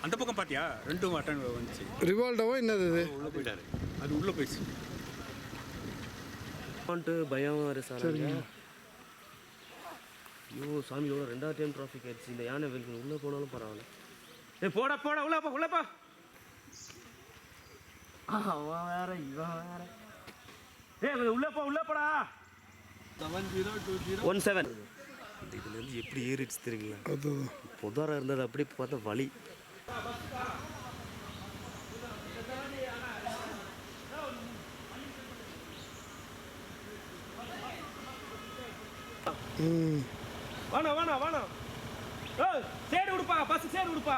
அந்த பக்கம் பார்த்தியா 2 அட்டன் வந்துச்சு. ரிவால்டோவா என்னது இது? உள்ளே போயிட்டாரு, அது உள்ளே போயிடுச்சு. பயம் வேறு சார். ஐயோ சாமி, எவ்வளோ 2வது டைம் டிராஃபிக் ஆயிடுச்சு. இந்த யானை வெளியே உள்ளே போனாலும் பரவாயில்ல. போடா உள்ளப்பா உள்ளப்பா. அவன் வேற இவன் வேற. உள்ளப்படா. 702017. இதுலேருந்து எப்படி ஏறிடுச்சு தெரியுங்களா? அதுதான் புதாரம் இருந்தது, அப்படி பார்த்தா வலி. வாணா சேடு விடுப்பா, பஸ் சேடு விடுப்பா.